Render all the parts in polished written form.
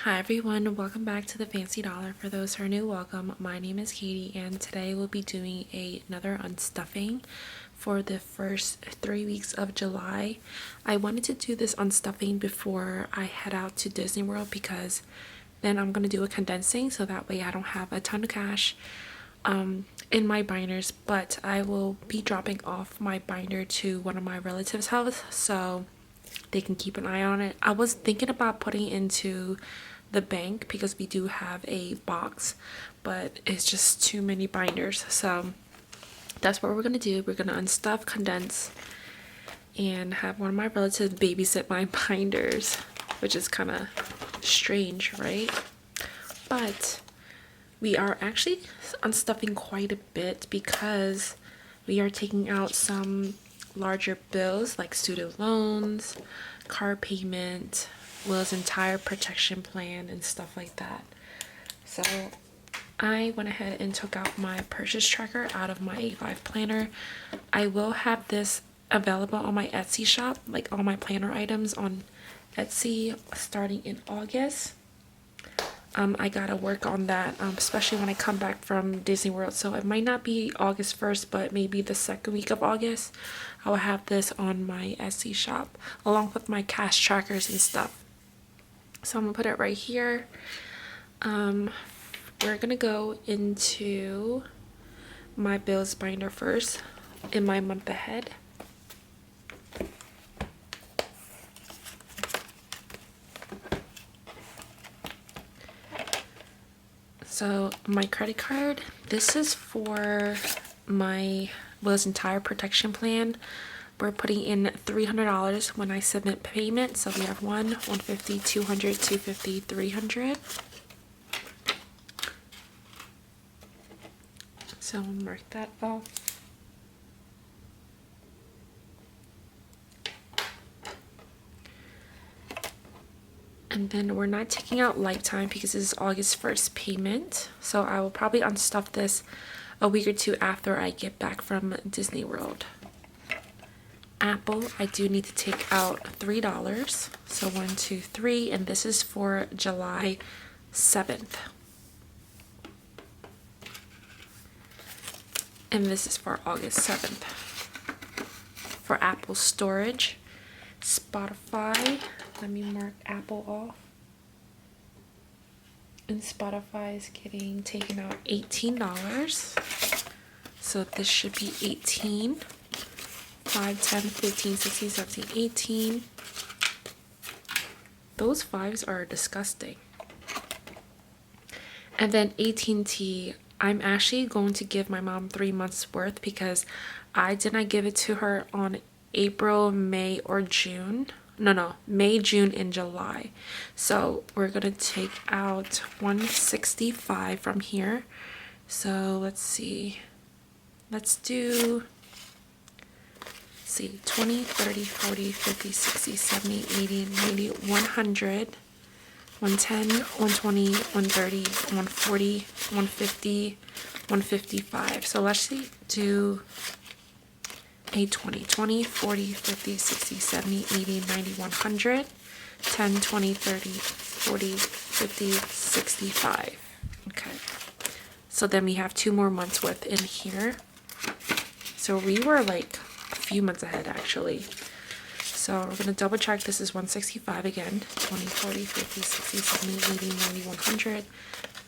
Hi everyone, welcome back to the Fancy Dollar. For those who are new, welcome. My name is Katie and today we'll be doing another unstuffing for the first 3 weeks of July. I wanted to do this unstuffing before I head out to Disney World because then I'm going to do a condensing so that way I don't have a ton of cash in my binders, but I will be dropping off my binder to one of my relatives' house so they can keep an eye on it. I was thinking about putting it into the bank because we do have a box, but it's just too many binders, so that's what we're gonna do. We're gonna unstuff, condense, and have one of my relatives babysit my binders, which is kind of strange, right? But we are actually unstuffing quite a bit because we are taking out some larger bills like student loans, car payment, Will's entire protection plan, and stuff like that. So I went ahead and took out my purchase tracker out of my A5 planner. I will have this available on my Etsy shop, like all my planner items on Etsy starting in August. I gotta work on that, especially when I come back from Disney World. So it might not be August 1st, but maybe the second week of August, I will have this on my Etsy shop, along with my cash trackers and stuff. So I'm gonna put it right here. We're gonna go into my bills binder first in my month ahead. So my credit card, this is for my Will's entire protection plan. We're putting in $300 when I submit payment. So we have $150, $200, $250, $300. So I'll mark that off. And then we're not taking out lifetime because this is August 1st payment. So I will probably unstuff this a week or two after I get back from Disney World. Apple, I do need to take out $3. So 1, 2, 3, and this is for July 7th. And this is for August 7th. For Apple storage, Spotify, let me mark Apple off. And Spotify is getting taken out $18. So this should be 18. 5, 10, 15, 16, 17, 18. Those 5s are disgusting. And then AT&T, I'm actually going to give my mom 3 months worth because I did not give it to her on April, May, or June. No, May, June, and July. So we're gonna take out $165 from here. So let's see. Let's do 20, 30, 40, 50, 60, 70, 80, 90, 100, 110, 120, 130, 140, 150, 155. So let's do a 20, 40, 50, 60, 70, 80, 90, 100, 10, 20, 30, 40, 50, 65. Okay. So then we have 2 more months worth in here. So we were like a few months ahead actually. So we're going to double check. This is 165 again. 20, 40, 50, 60, 70, 80, 90, 100,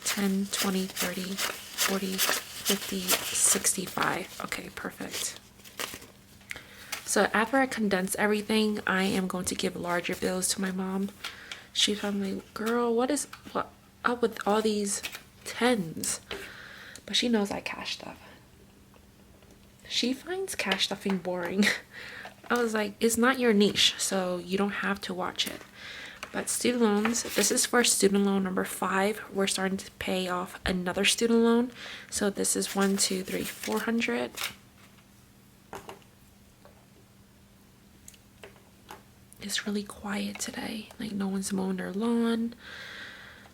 10, 20, 30, 40, 50, 65. Okay, perfect. So after I condense everything, I am going to give larger bills to my mom. She's probably like, girl, what up with all these 10s? But she knows I cash stuff. She finds cash stuffing boring. I was like, it's not your niche, so you don't have to watch it. But student loans, this is for student loan number 5. We're starting to pay off another student loan. So this is 1, 2, 3, 400. It's really quiet today. Like no one's mowing their lawn.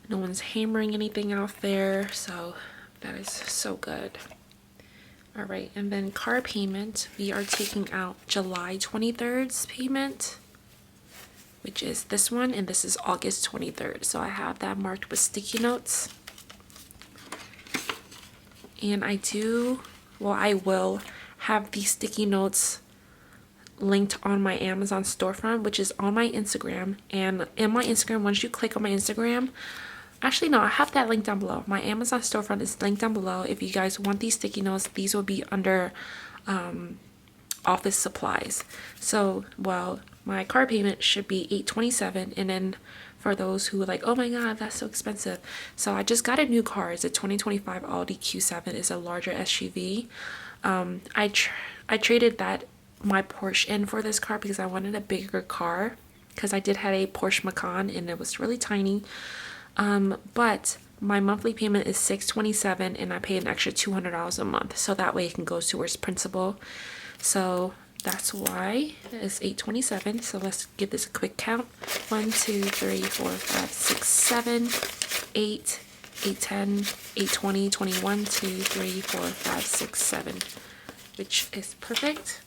No one's hammering anything out there. So that is so good. All right, and then car payment, we are taking out July 23rd's payment. which is this one, and this is August 23rd. So I have that marked with sticky notes. And I will have these sticky notes linked on my Amazon storefront, which is on my Instagram. And in my Instagram, once you click on my Instagram, actually no, I have that link down below. My Amazon storefront is linked down below. If you guys want these sticky notes, these will be under office supplies. So, well, my car payment should be $827, and then for those who are like, oh my god, that's so expensive, so I just got a new car. It's a 2025 Audi Q7. It's a larger SUV. I traded my Porsche in for this car because I wanted a bigger car, because I did have a Porsche Macan and it was really tiny. But my monthly payment is $627, and I pay an extra $200 a month, so that way it can go towards principal. So that's why it's $827. So let's give this a quick count. 1 2 3 4 5 6 7 8 10 8 20 21 2 3 4 5 6 7, which is perfect.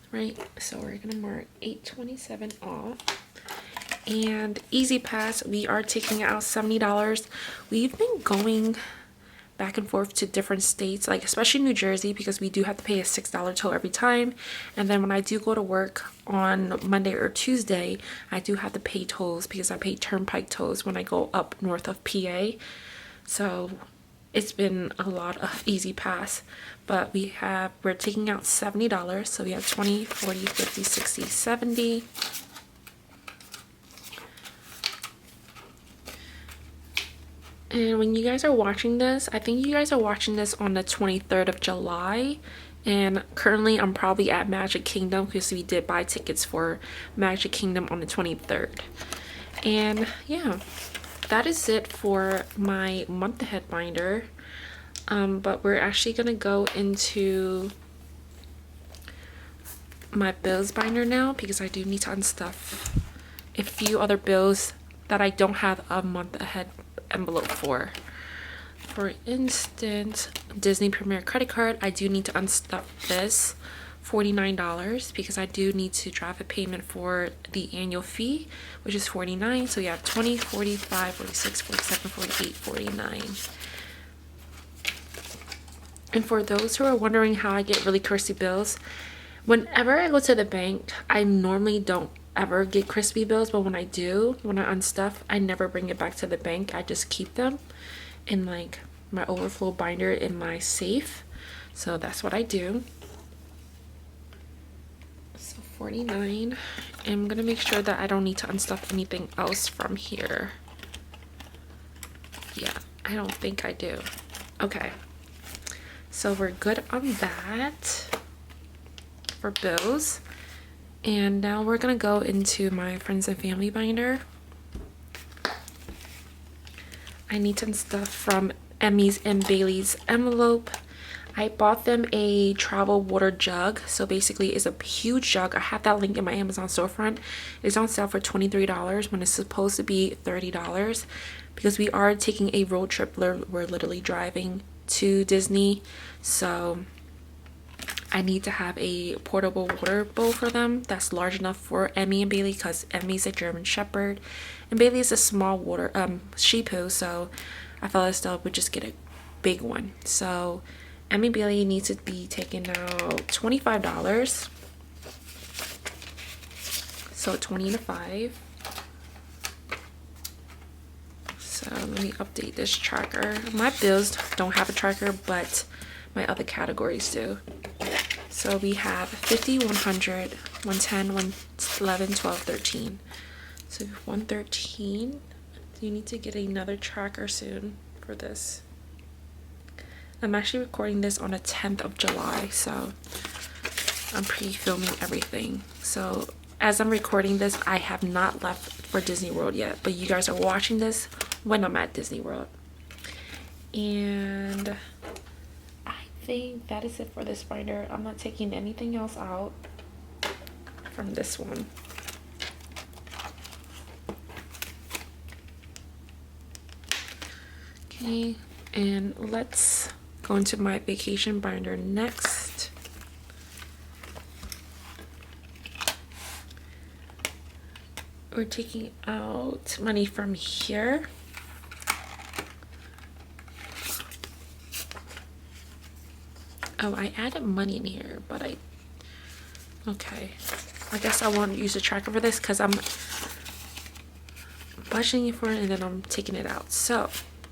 Right, so we're gonna mark $827 off. And Easy Pass, we are taking out $70. We've been going back and forth to different states, like especially New Jersey, because we do have to pay a $6 toll every time. And then when I do go to work on Monday or Tuesday, I do have to pay tolls because I pay turnpike tolls when I go up north of PA. So it's been a lot of Easy Pass, but we're taking out $70. So we have 20, 40, 50, 60, 70. And when you guys are watching this, I think you guys are watching this on the 23rd of July. And currently I'm probably at Magic Kingdom because we did buy tickets for Magic Kingdom on the 23rd. And yeah, that is it for my month ahead binder. But we're actually gonna go into my bills binder now, because I do need to unstuff a few other bills that I don't have a month ahead envelope for. For instance, Disney Premier credit card, I do need to unstuff this $49 because I do need to draft a payment for the annual fee, which is $49. So you have 20, 45, 46, 47, 48, 49. And for those who are wondering how I get really crispy bills, whenever I go to the bank, I normally don't ever get crispy bills, but when I do, when I unstuff, I never bring it back to the bank. I just keep them in like my overflow binder in my safe. So that's what I do. So 49. I'm gonna make sure that I don't need to unstuff anything else from here. Yeah, I don't think I do. Okay, so we're good on that for bills. And now we're gonna go into my friends and family binder. I need some stuff from Emmy's and Bailey's envelope. I bought them a travel water jug. So basically it's a huge jug. I have that link in my Amazon storefront. It's on sale for $23 when it's supposed to be $30, because we are taking a road trip. We're literally driving to Disney. So I need to have a portable water bowl for them that's large enough for Emmy and Bailey, because Emmy's a German Shepherd and Bailey is a small Shih Tzu, so I felt as though I would just get a big one. So Emmy and Bailey needs to be taking out $25. So 20 to 5. So let me update this tracker. My bills don't have a tracker, but my other categories do. So we have 50, 100, 110, 111, 12, 13. So 113. You need to get another tracker soon for this. I'm actually recording this on the 10th of July, so I'm pre-filming everything. So as I'm recording this, I have not left for Disney World yet, but you guys are watching this when I'm at Disney World. And I think that is it for this binder. I'm not taking anything else out from this one. Okay, and let's Go into my vacation binder next. We're taking out money from here. Oh, I added money in here, but okay. I guess I won't use a tracker for this because I'm budgeting for it and then I'm taking it out. So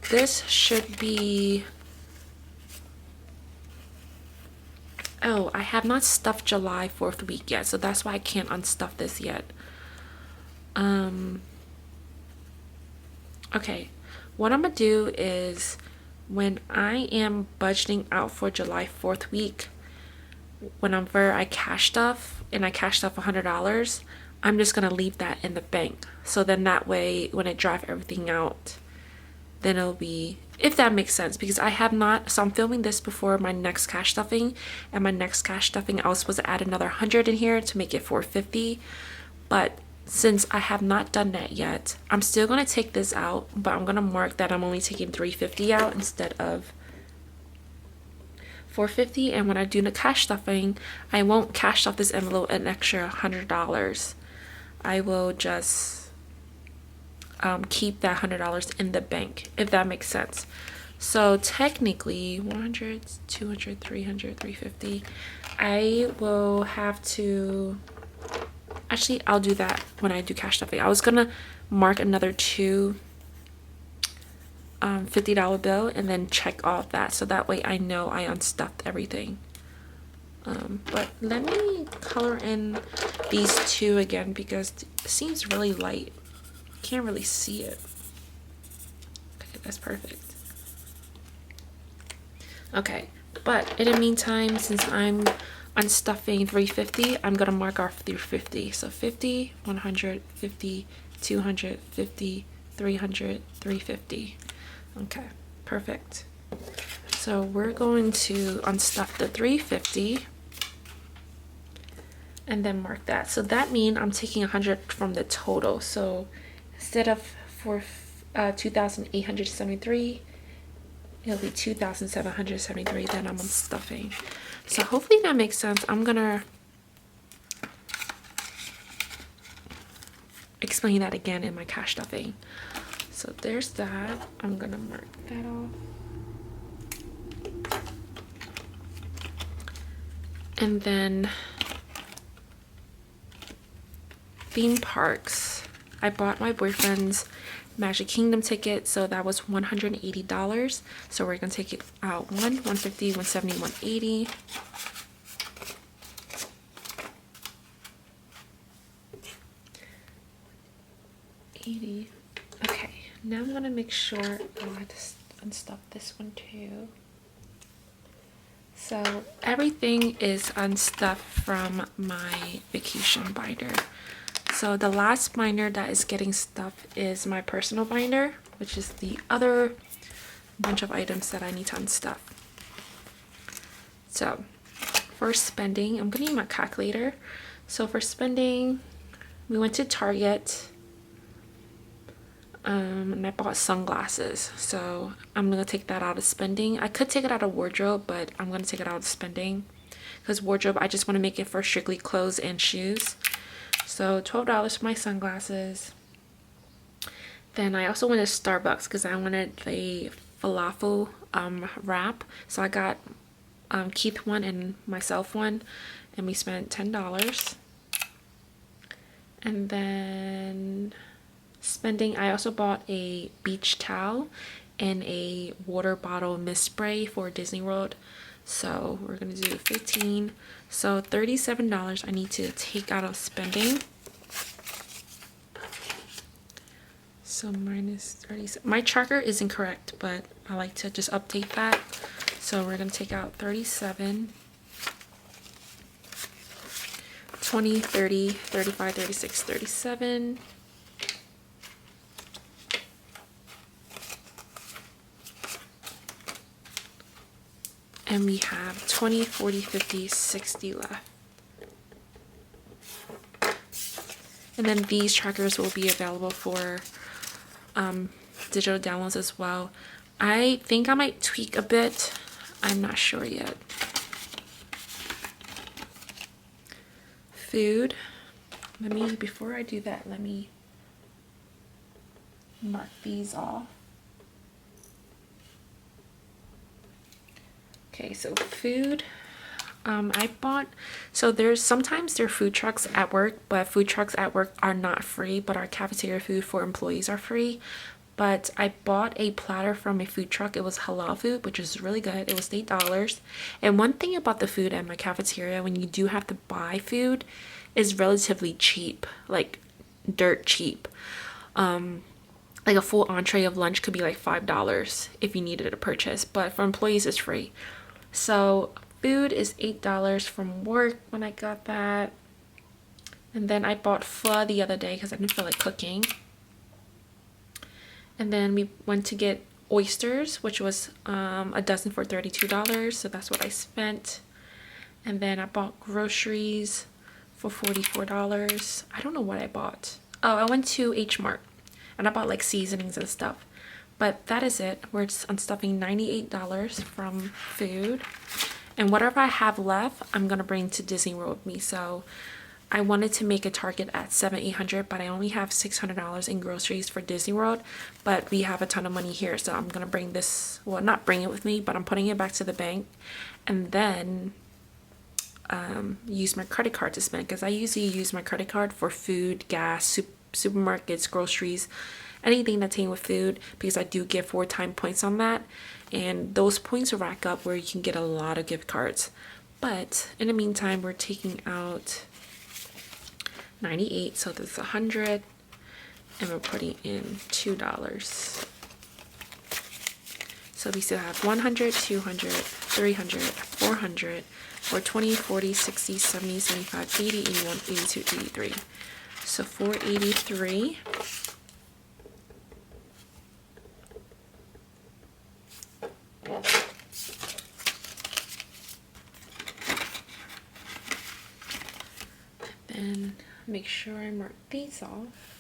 this should be, oh, I have not stuffed July 4th week yet, so that's why I can't unstuff this yet. Okay, what I'm gonna do is when I am budgeting out for July 4th week, whenever I cash stuff and I cash stuff $100, I'm just gonna leave that in the bank. So then that way when I drive everything out, then it'll be, if that makes sense, because I have not, so I'm filming this before my next cash stuffing, and my next cash stuffing I was supposed to add another 100 in here to make it 450, but since I have not done that yet, I'm still going to take this out, but I'm going to mark that I'm only taking 350 out instead of 450. And when I do the cash stuffing, I won't cash stuff this envelope an extra $100. I will just keep that $100 in the bank, if that makes sense. So technically 100, 200, 300, 350, I will have to, actually I'll do that when I do cash stuffing. I was gonna mark another two $50 bill and then check off that, so that way I know I unstuffed everything. But let me color in these two again because it seems really light. Can't really see it. Okay, that's perfect. Okay, but in the meantime, since I'm unstuffing 350, I'm gonna mark off 350. So 50, 100, 50, 200, 50, 300, 350. Okay, perfect. So we're going to unstuff the 350 and then mark that. So that means I'm taking 100 from the total. So instead of for 2,873, it'll be 2,773 that I'm unstuffing. So hopefully that makes sense. I'm gonna explain that again in my cash stuffing. So there's that. I'm gonna mark that off. And then theme parks. I bought my boyfriend's Magic Kingdom ticket, so that was $180. So we're gonna take it out 150, 170, 180. Okay, now I'm gonna make sure I had to unstuff this one too. So everything is unstuffed from my vacation binder. So the last binder that is getting stuffed is my personal binder, which is the other bunch of items that I need to unstuff. So for spending, I'm gonna use my calculator. So for spending, we went to Target and I bought sunglasses. So I'm gonna take that out of spending. I could take it out of wardrobe, but I'm gonna take it out of spending because wardrobe, I just want to make it for strictly clothes and shoes. So $12 for my sunglasses. Then I also went to Starbucks because I wanted a falafel wrap. So I got Keith one and myself one, and we spent $10. And then spending, I also bought a beach towel and a water bottle mist spray for Disney World. So we're gonna do 15. So $37 I need to take out of spending. So minus 37. My tracker is incorrect, but I like to just update that. So we're gonna take out 37, 20, 30, 35, 36, 37. And we have 20, 40, 50, 60 left. And then these trackers will be available for digital downloads as well. I think I might tweak a bit I'm not sure yet. Food. Before I do that, let me mark these off. Okay, so food. I bought, so sometimes there are food trucks at work, but food trucks at work are not free, but our cafeteria food for employees are free. But I bought a platter from a food truck. It was halal food, which is really good. It was $8. And one thing about the food at my cafeteria, when you do have to buy food, is relatively cheap, like dirt cheap. Like a full entree of lunch could be like $5 if you needed to purchase, but for employees it's free. So food is $8 from work when I got that. And then I bought pho the other day because I didn't feel like cooking. And then we went to get oysters, which was a dozen for $32, so that's what I spent. And then I bought groceries for $44. I don't know what I bought. Oh, I went to H Mart and I bought like seasonings and stuff. But that is it. We're unstuffing $98 from food. And whatever I have left, I'm gonna bring to Disney World with me. So I wanted to make a target at $700-800, but I only have $600 in groceries for Disney World. But we have a ton of money here, so I'm gonna bring this, well, not bring it with me, but I'm putting it back to the bank, and then use my credit card to spend, because I usually use my credit card for food, gas, supermarkets, groceries, anything that's in with food, because I do get 4-time points on that, and those points rack up where you can get a lot of gift cards. But in the meantime, we're taking out 98, so that's 100, and we're putting in $2. So we still have 100, 200, 300, 400, or 20, 40, 60, 70, 75, 80, 81, 82, 83. So 483. Then make sure I mark these off.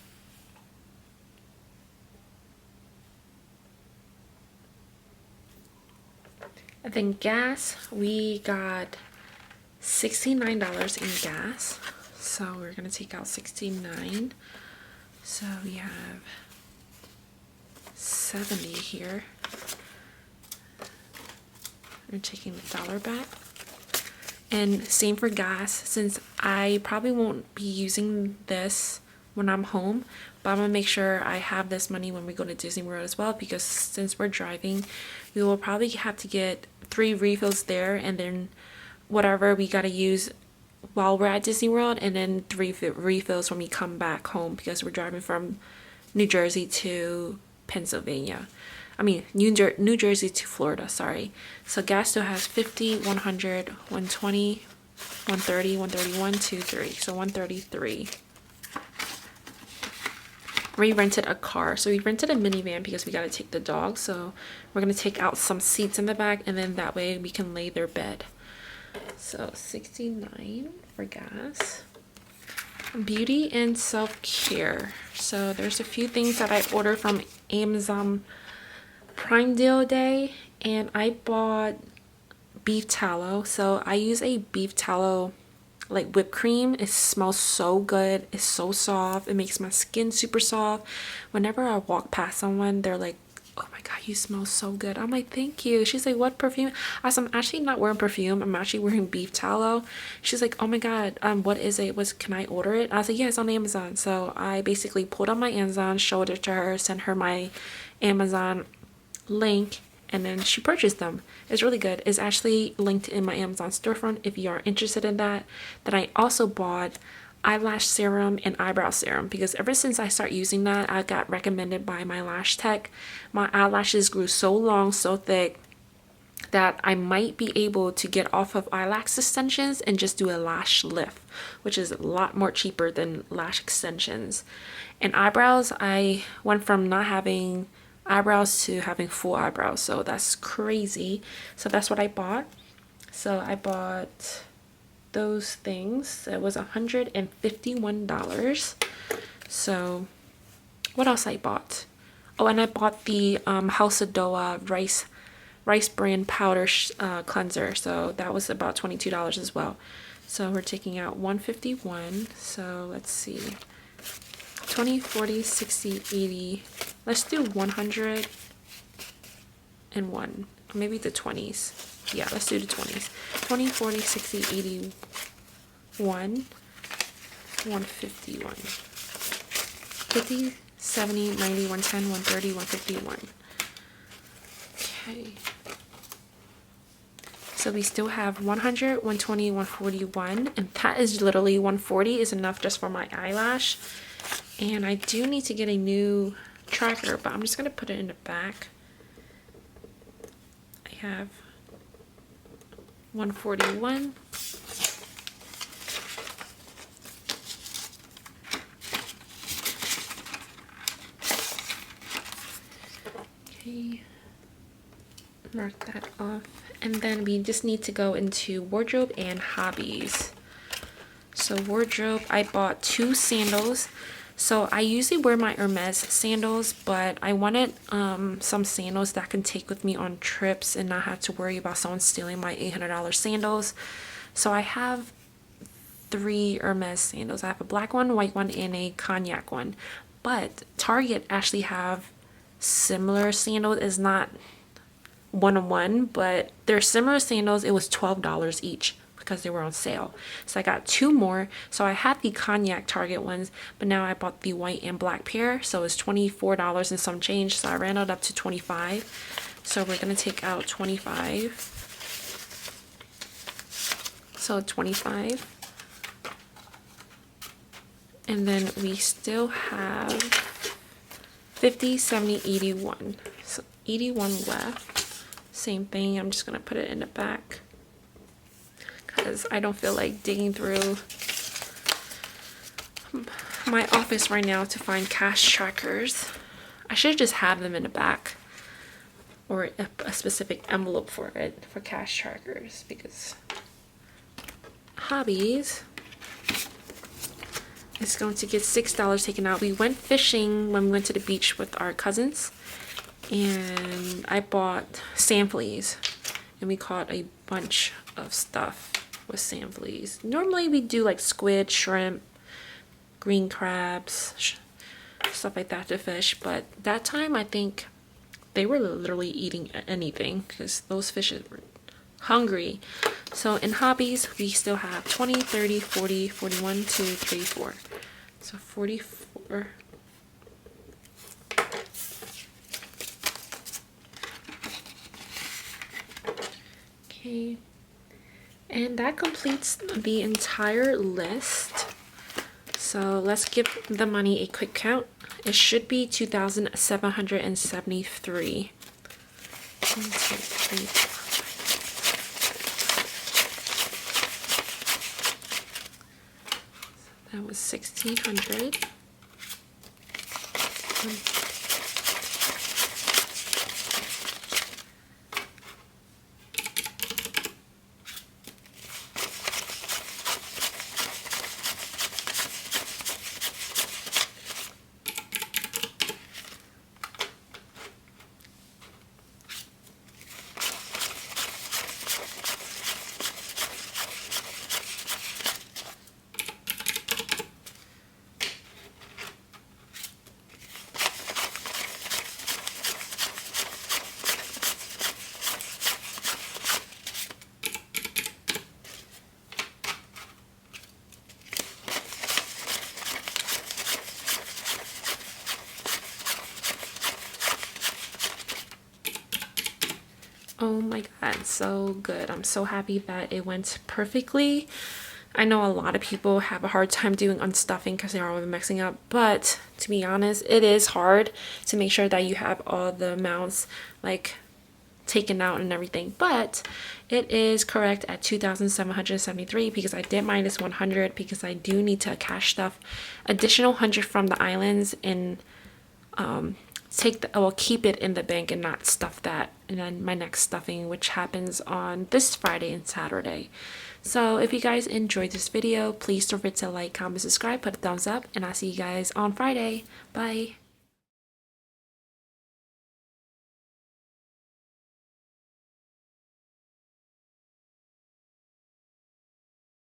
And then gas, we got $69 in gas. So we're gonna take out 69. So we have 70 here. We're taking the dollar back. And same for gas, since I probably won't be using this when I'm home, but I'm gonna make sure I have this money when we go to Disney World as well, because since we're driving, we will probably have to get 3 refills there, and then whatever we gotta use while we're at Disney World, and then 3 refills when we come back home, because we're driving from New Jersey to Pennsylvania. I mean, New Jersey to Florida, sorry. So gas still has 50, 100, 120, 130, 131, 23. So 133. We rented a car. So we rented a minivan because we got to take the dog. So we're going to take out some seats in the back, and then that way we can lay their bed. So 69 for gas. Beauty and self-care. So there's a few things that I ordered from Amazon Prime Deal Day, and I bought beef tallow. So I use a beef tallow like whipped cream. It smells so good. It's so soft. It makes my skin super soft. Whenever I walk past someone, they're like, oh my god, you smell so good. I'm like, thank you. She's like, what perfume? I said, I'm actually not wearing perfume. I'm actually wearing beef tallow. She's like, oh my god, what is it? Can I order it? I was like, yeah, it's on Amazon. So I basically pulled on my Amazon, showed it to her, sent her my Amazon link, and then she purchased them. It's really good. It's actually linked in my Amazon storefront if you are interested in that. Then I also bought eyelash serum and eyebrow serum, because ever since I started using that, I got recommended by my lash tech. My eyelashes grew so long, so thick, that I might be able to get off of eyelash extensions and just do a lash lift, which is a lot more cheaper than lash extensions. And eyebrows, I went from not having eyebrows to having full eyebrows, so that's crazy. So that's what I bought. So I bought those things. It was $151. So what else I bought? Oh, and I bought the House of Doa rice rice bran powder cleanser. So that was about $22 as well. So we're taking out 151. So let's see. 20, 40, 60, 80. Let's do 100 and 1. Maybe the 20s. Yeah, let's do the 20s. 20, 40, 60, 80, 1, 151. 50, 70, 90, 110, 130, 151. Okay. So we still have 100, 120, 141, and that is literally 140 is enough just for my eyelash. And I do need to get a new tracker, but I'm just going to put it in the back. I have 141. Okay. Mark that off. And then we just need to go into wardrobe and hobbies. So wardrobe, I bought 2 sandals. So I usually wear my Hermes sandals, but I wanted some sandals that I can take with me on trips and not have to worry about someone stealing my $800 sandals. So I have 3 Hermes sandals. I have a black one, white one, and a cognac one. But Target actually have similar sandals. It's not one-on-one, but they're similar sandals. It was $12 each because they were on sale. So I got 2 more. So I had the cognac Target ones, but now I bought the white and black pair. So it's $24 and some change. So I ran it up to 25. So we're gonna take out 25. So 25. And then we still have 50, 70, 81. So 81 left. Same thing, I'm just gonna put it in the back because I don't feel like digging through my office right now to find cash trackers. I should just have them in the back or a specific envelope for it for cash trackers. Because hobbies is going to get $6 taken out. We went fishing when we went to the beach with our cousins, and I bought sand fleas, and we caught a bunch of stuff with sand fleas. Normally we do like squid, shrimp, green crabs, stuff like that to fish, but that time I think they were literally eating anything because those fishes were hungry. So in hobbies, we still have 20, 30, 40, 41, 2, 3, 4. So 44. Okay, and that completes the entire list. So let's give the money a quick count. It should be 2,773. 1, 2, 3, 4. That was 1,600. Oh my god, so good. I'm so happy that it went perfectly. I know a lot of people have a hard time doing unstuffing because they're always mixing up, but to be honest, it is hard to make sure that you have all the amounts like taken out and everything. But it is correct at 2,773 because I did minus 100 because I do need to cash stuff additional 100 from the islands and keep it in the bank and not stuff that. And then my next stuffing, which happens on this Friday and Saturday. So if you guys enjoyed this video, please don't forget to like, comment, subscribe, put a thumbs up, and I'll see you guys on Friday. Bye.